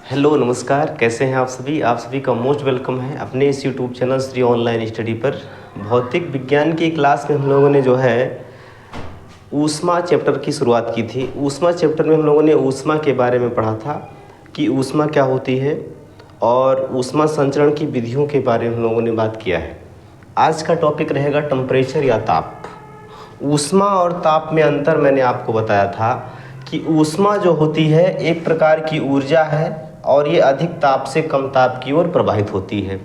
Hello नमस्कार, कैसे हैं आप सभी का मोस्ट वेलकम है अपने इस YouTube channel Shri online study पर। भौतिक विज्ञान की क्लास में हम लोगों ने जो है ऊष्मा चैप्टर की शुरुआत की थी। ऊष्मा चैप्टर में हम लोगों ने ऊष्मा के बारे में पढ़ा था कि ऊष्मा क्या होती है और ऊष्मा संचरण की विधियों के बारे में हम लोगों ने बात किया है। आज का टॉपिक रहेगा टेम्परेचर या ताप। ऊष्मा और ताप में अंतर मैंने आपको बताया था कि ऊष्मा जो होती है एक प्रकार की ऊर्जा है और ये अधिक ताप से कम ताप की ओर प्रवाहित होती है।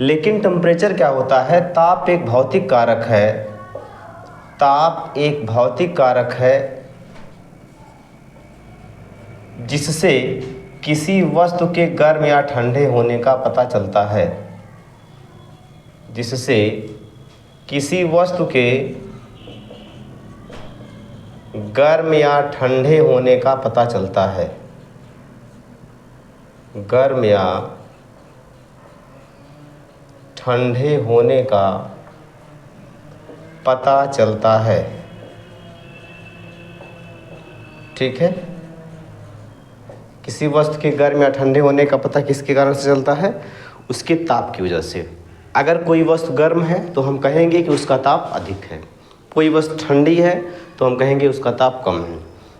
लेकिन टेम्परेचर क्या होता है? ताप एक भौतिक कारक है। ताप एक भौतिक कारक है जिससे किसी वस्तु के गर्म या ठंडे होने का पता चलता है। जिससे किसी वस्तु के गर्म या ठंडे होने का पता चलता है। गर्म या ठंडे होने का पता चलता है। ठीक है, किसी वस्तु के गर्म या ठंडे होने का पता किसके कारण से चलता है? उसके ताप की वजह से। अगर कोई वस्तु गर्म है तो हम कहेंगे कि उसका ताप अधिक है, कोई वस्तु ठंडी है तो हम कहेंगे उसका ताप कम है।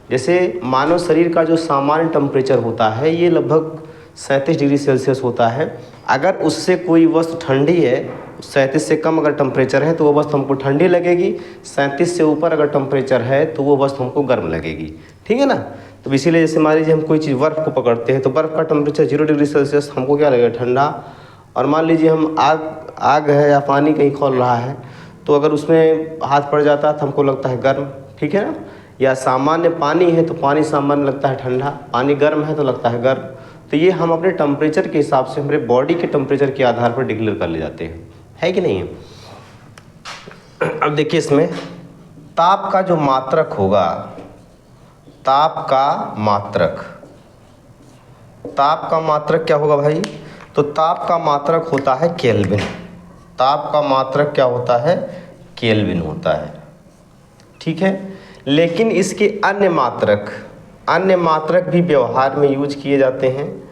जैसे मानव शरीर का जो सामान्य टेम्परेचर होता है ये लगभग 37 डिग्री सेल्सियस होता है। अगर उससे कोई वस्तु ठंडी है, 37 से कम अगर टेम्परेचर है तो वो वस्तु हमको ठंडी लगेगी, 37 से ऊपर अगर टेम्परेचर है तो वो वस्तु हमको गर्म लगेगी। ठीक है ना? तो इसीलिए जैसे मान लीजिए हम कोई चीज़ बर्फ़ को पकड़ते हैं तो बर्फ़ का टेम्परेचर 0 डिग्री सेल्सियस हमको क्या लगेगा? ठंडा। और मान लीजिए हम आग है या पानी कहीं खौल रहा है तो अगर उसमें हाथ पड़ जाता है तो हमको लगता है गर्म। ठीक है ना? या सामान्य पानी है तो पानी सामान्य लगता है ठंडा, पानी गर्म है तो लगता है गर्म। तो ये हम अपने टेम्परेचर के हिसाब से हमारे बॉडी के टेम्परेचर के आधार पर डिक्लेयर कर ले जाते हैं, है कि नहीं है? अब देखिए इसमें ताप का जो मात्रक होगा, ताप का मात्रक क्या होगा भाई? तो ताप का मात्रक होता है केल्विन। ताप का मात्रक क्या होता है? केल्विन होता है। ठीक है, लेकिन इसके अन्य मात्रक भी व्यवहार में यूज किए जाते हैं।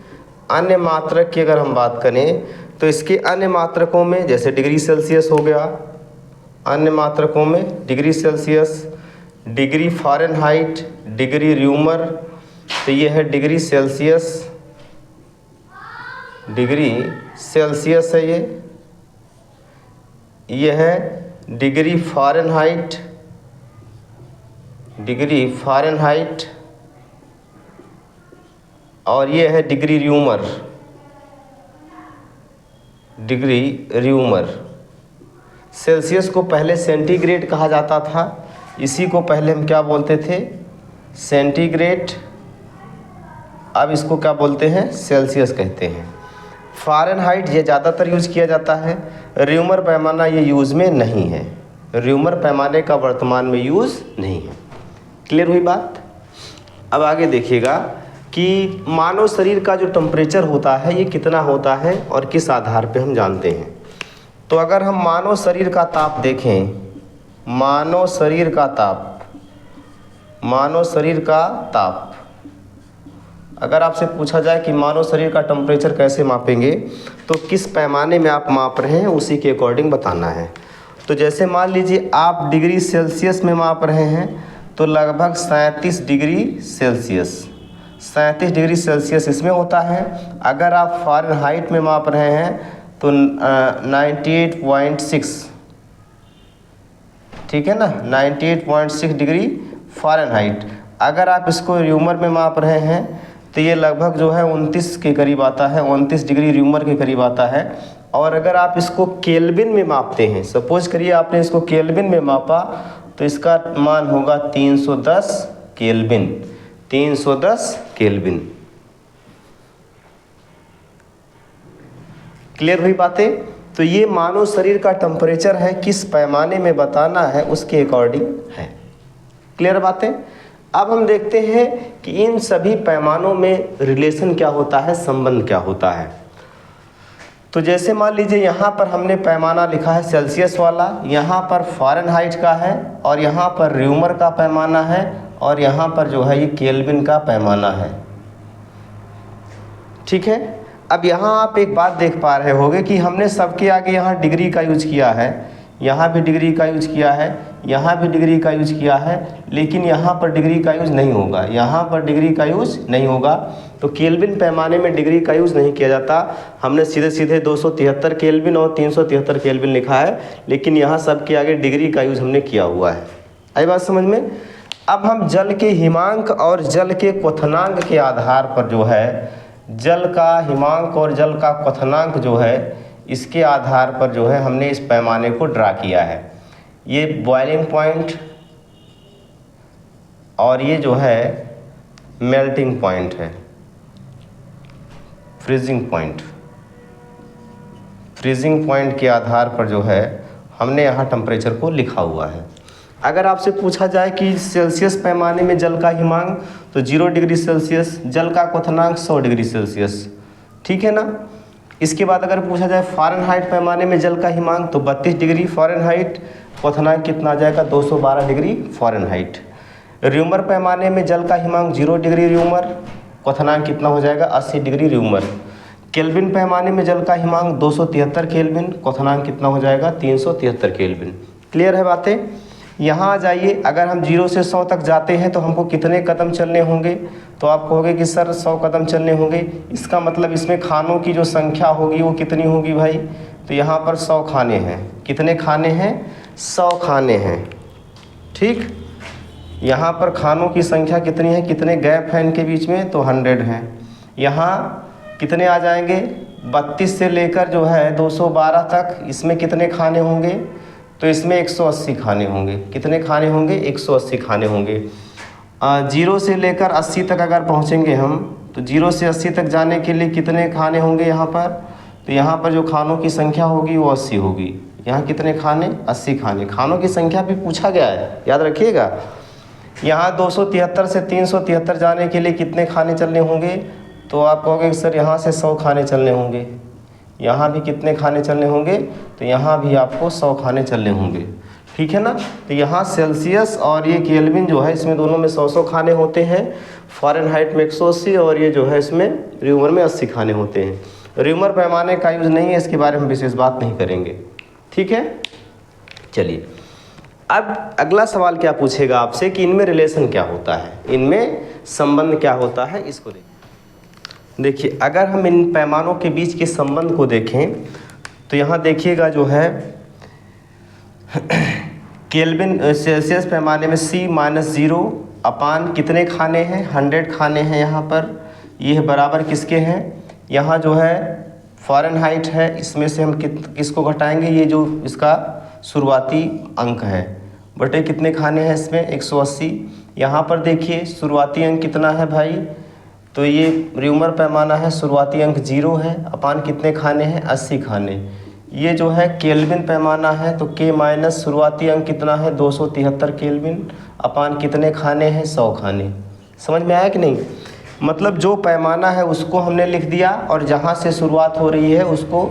अन्य मात्रक की अगर हम बात करें तो इसके अन्य मात्रकों में जैसे डिग्री सेल्सियस हो गया, अन्य मात्रकों में degree Celsius, degree Fahrenheit, degree rumour. तो ये है डिग्री सेल्सियस है, ये है डिग्री फ़ारेनहाइट, और ये है डिग्री र्यूमर। सेल्सियस को पहले सेंटीग्रेड कहा जाता था, इसी को पहले हम क्या बोलते थे? सेंटीग्रेड। अब इसको क्या बोलते हैं? सेल्सियस कहते हैं। फ़ारेनहाइट ये ज़्यादातर यूज किया जाता है। र्यूमर पैमाना ये यूज़ में नहीं है, र्यूमर पैमाने का वर्तमान में यूज़ नहीं है। क्लियर हुई बात? अब आगे देखिएगा कि मानव शरीर का जो टेम्परेचर होता है ये कितना होता है और किस आधार पे हम जानते हैं। तो अगर हम मानव शरीर का ताप देखें, मानव शरीर का ताप अगर आपसे पूछा जाए कि मानव शरीर का टेम्परेचर कैसे मापेंगे तो किस पैमाने में आप माप रहे हैं उसी के अकॉर्डिंग बताना है। तो जैसे मान लीजिए आप डिग्री सेल्सियस में माप रहे हैं तो लगभग 37 डिग्री सेल्सियस इसमें होता है। अगर आप फ़ारेनहाइट में माप रहे हैं तो 98.6, ठीक है ना, 98.6 डिग्री फ़ारेनहाइट। अगर आप इसको र्यूमर में माप रहे हैं तो ये लगभग जो है 29 के करीब आता है, 29 डिग्री र्यूमर के करीब आता है। और अगर आप इसको केल्विन में मापते हैं, सपोज करिए आपने इसको केल्विन में मापा तो इसका मान होगा 310 केल्विन। क्लियर हुई बातें? तो ये मानव शरीर का टेम्परेचर है, किस पैमाने में बताना है उसके अकॉर्डिंग है। क्लियर बातें? अब हम देखते हैं कि इन सभी पैमानों में रिलेशन क्या होता है, संबंध क्या होता है। तो जैसे मान लीजिए यहाँ पर हमने पैमाना लिखा है सेल्सियस वाला, यहाँ पर फ़ारेनहाइट का है और यहाँ पर र्यूमर का पैमाना है और यहाँ पर जो है ये केल्विन का पैमाना है। ठीक है। अब यहाँ आप एक बात देख पा रहे होंगे कि हमने सबके आगे यहाँ डिग्री का यूज किया है, यहाँ भी डिग्री का यूज किया है, यहाँ भी डिग्री का यूज किया है, लेकिन यहाँ पर डिग्री का यूज नहीं होगा, यहाँ पर डिग्री का यूज नहीं होगा। तो केल्विन पैमाने में डिग्री का यूज नहीं किया जाता। हमने सीधे सीधे 273 केल्विन और 373 केल्विन लिखा है, लेकिन यहाँ सबके आगे डिग्री का यूज हमने किया हुआ है। आई बात समझ में। अब हम जल के हिमांक और जल के क्वथनांक के आधार पर जो है, जल का हिमांक और जल का क्वथनांक जो है, इसके आधार पर जो है हमने इस पैमाने को ड्रा किया है। ये बॉइलिंग पॉइंट और ये जो है मेल्टिंग पॉइंट है, फ्रीजिंग पॉइंट। फ्रीजिंग पॉइंट के आधार पर जो है हमने यहाँ टेम्परेचर को लिखा हुआ है। अगर आपसे पूछा जाए कि सेल्सियस पैमाने में जल का हिमांक, तो 0 डिग्री सेल्सियस, जल का क्वथनांक 100 डिग्री सेल्सियस, ठीक है ना। इसके बाद अगर पूछा जाए फ़ारेनहाइट पैमाने में जल का हिमांक, तो 32 डिग्री फ़ारेनहाइट, क्वथनांक कितना आ जाएगा 212 डिग्री फ़ारेनहाइट। र्यूमर पैमाने में जल का हिमांक 0 डिग्री र्यूमर, क्वथनांक कितना हो जाएगा 80 डिग्री र्यूमर। केल्विन पैमाने में जल का हिमांक 273 केल्विन, क्वथनांक कितना हो जाएगा 373 केल्विन। क्लियर है बातें। यहाँ आ जाइए, अगर हम 0 से 100 तक जाते हैं तो हमको कितने कदम चलने होंगे, तो आप कहोगे कि सर 100 कदम चलने होंगे। इसका मतलब इसमें खानों की जो संख्या होगी वो कितनी होगी भाई, तो यहाँ पर 100 खाने हैं। कितने खाने हैं, 100 खाने हैं, ठीक। यहाँ पर खानों की संख्या कितनी है, कितने गैप हैं इनके बीच में, तो 100 हैं। यहाँ कितने आ जाएंगे, 32 से लेकर जो है 212 तक, इसमें कितने खाने होंगे, तो इसमें 180 खाने होंगे। कितने खाने होंगे, 180 खाने होंगे। 0 से लेकर 80 तक अगर पहुँचेंगे हम, तो 0 से 80 तक जाने के लिए कितने खाने होंगे यहाँ पर, तो यहाँ पर जो खानों की संख्या होगी वो 80 होगी। यहाँ कितने खाने, 80 खाने। खानों की संख्या भी पूछा गया है, याद रखिएगा। यहाँ 273 से 373 जाने के लिए कितने खाने चलने होंगे, तो आप कहोगे सर यहाँ से 100 खाने चलने होंगे। यहाँ भी कितने खाने चलने होंगे, तो यहाँ भी आपको 100 खाने चलने होंगे, ठीक है ना। तो यहाँ सेल्सियस और ये केल्विन जो है, इसमें दोनों में 100 खाने होते हैं। फ़ारेनहाइट में 180 और ये जो है इसमें र्यूमर में 80 खाने होते हैं। र्यूमर पैमाने का यूज़ नहीं है, इसके बारे में विशेष बात नहीं करेंगे, ठीक है। चलिए, अब अगला सवाल क्या पूछेगा आपसे कि इनमें रिलेशन क्या होता है, इनमें संबंध क्या होता है, इसको देखिए। अगर हम इन पैमानों के बीच के संबंध को देखें, तो यहाँ देखिएगा जो है केल्विन सेल्सियस पैमाने में C-0 अपान कितने खाने हैं, 100 खाने हैं यहाँ पर। ये बराबर किसके हैं, यहाँ जो है फ़ारेनहाइट है, इसमें से हम किसको घटाएंगे, ये जो इसका शुरुआती अंक है, बटे कितने खाने हैं इसमें 180। यहाँ पर देखिए शुरुआती अंक कितना है भाई, तो ये र्यूमर पैमाना है, शुरुआती अंक 0 है, अपान कितने खाने हैं 80 खाने। ये जो है केल्विन पैमाना है, तो K माइनस शुरुआती अंक कितना है 273 केल्विन, अपान कितने खाने हैं 100 खाने। समझ में आया कि नहीं। मतलब जो पैमाना है उसको हमने लिख दिया और जहाँ से शुरुआत हो रही है उसको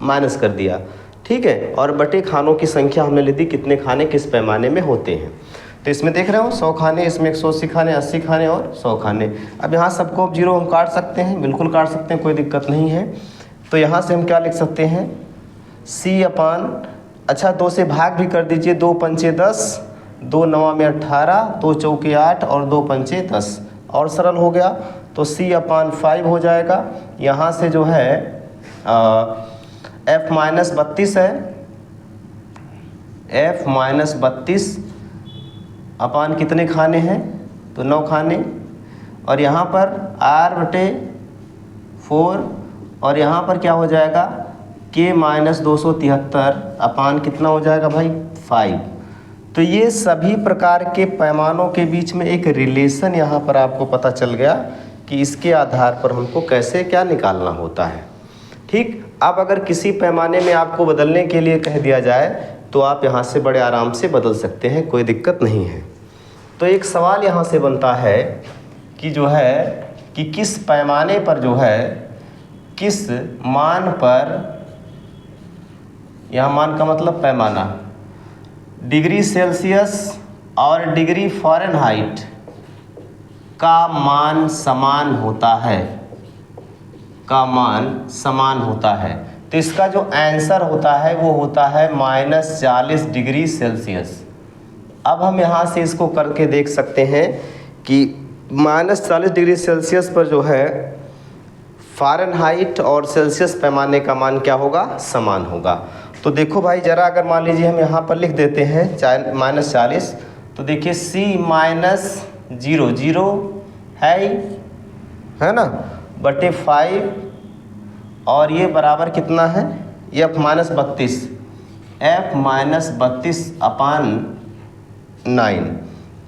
माइनस कर दिया, ठीक है। और बटे खानों की संख्या हमने लिख दी, कितने खाने किस पैमाने में होते हैं। तो इसमें देख रहे हो 100 खाने, इसमें 180 खाने, 80 खाने और 100 खाने। अब यहाँ सबको 0 हम काट सकते हैं, बिल्कुल काट सकते हैं, कोई दिक्कत नहीं है। तो यहाँ से हम क्या लिख सकते हैं, C अपान, अच्छा 2 से भाग भी कर दीजिए, 2 पंचे 10, 2 नवा में 18, 2 चौके 8 और 2 पंचे 10, और सरल हो गया। तो C अपान 5 हो जाएगा। यहाँ से जो है F माइनस 32 है, F माइनस 32 अपान कितने खाने हैं, तो 9 खाने। और यहाँ पर R बटे 4 और यहाँ पर क्या हो जाएगा K माइनस 273 अपान कितना हो जाएगा भाई 5। तो ये सभी प्रकार के पैमानों के बीच में एक रिलेशन यहाँ पर आपको पता चल गया कि इसके आधार पर हमको कैसे क्या निकालना होता है, ठीक। अब अगर किसी पैमाने में आपको बदलने के लिए कह दिया जाए तो आप यहाँ से बड़े आराम से बदल सकते हैं, कोई दिक्कत नहीं है। तो एक सवाल यहाँ से बनता है कि जो है कि किस पैमाने पर जो है, किस मान पर, यहाँ मान का मतलब पैमाना, डिग्री सेल्सियस और डिग्री फ़ारेनहाइट का मान समान होता है। का मान समान होता है। तो इसका जो आंसर होता है वो होता है -40 डिग्री सेल्सियस। अब हम यहाँ से इसको करके देख सकते हैं कि -40 डिग्री सेल्सियस पर जो है फ़ारेनहाइट और सेल्सियस पैमाने का मान क्या होगा, समान होगा। तो देखो भाई ज़रा, अगर मान लीजिए हम यहाँ पर लिख देते हैं -40, तो देखिए C-0 0 है ना, बटे 5 और ये बराबर कितना है, F-32 F-32/9।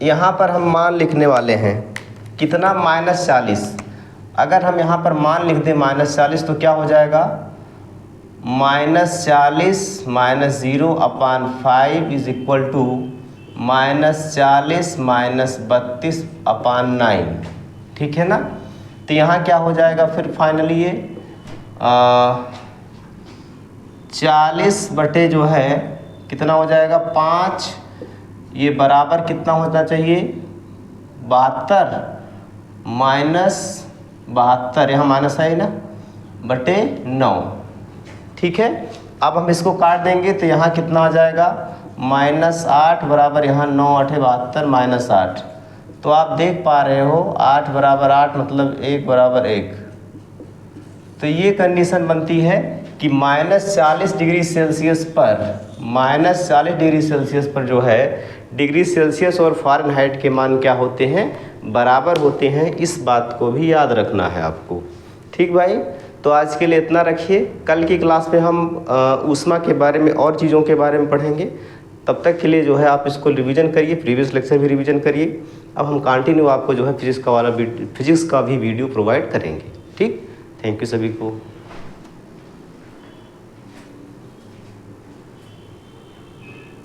यहाँ पर हम मान लिखने वाले हैं कितना, -40। अगर हम यहाँ पर मान लिख दें -40 तो क्या हो जाएगा, -40 - 0/5 इज इक्वल टू -40 - 32/9। ठीक है ना। तो यहाँ क्या हो जाएगा फिर फाइनली ये 40 बटे जो है कितना हो जाएगा 5, ये बराबर कितना होना चाहिए 72 -72, यहाँ माइनस है ना, बटे 9। ठीक है। अब हम इसको काट देंगे तो यहाँ कितना आ जाएगा -8 बराबर यहाँ 9 8 72 -8। तो आप देख पा रहे हो 8 बराबर 8 मतलब 1 बराबर 1। तो ये कंडीशन बनती है कि -40 डिग्री सेल्सियस पर -40 डिग्री सेल्सियस पर जो है डिग्री सेल्सियस और फ़ारेनहाइट के मान क्या होते हैं, बराबर होते हैं। इस बात को भी याद रखना है आपको। ठीक भाई, तो आज के लिए इतना रखिए। कल की क्लास में हम ऊष्मा के बारे में और चीज़ों के बारे में पढ़ेंगे। तब तक के लिए जो है आप इसको रिवीजन करिए, प्रीवियस लेक्चर भी रिवीजन करिए। अब हम कंटिन्यू आपको जो है फिजिक्स का भी वीडियो प्रोवाइड करेंगे। ठीक, थैंक यू सभी को।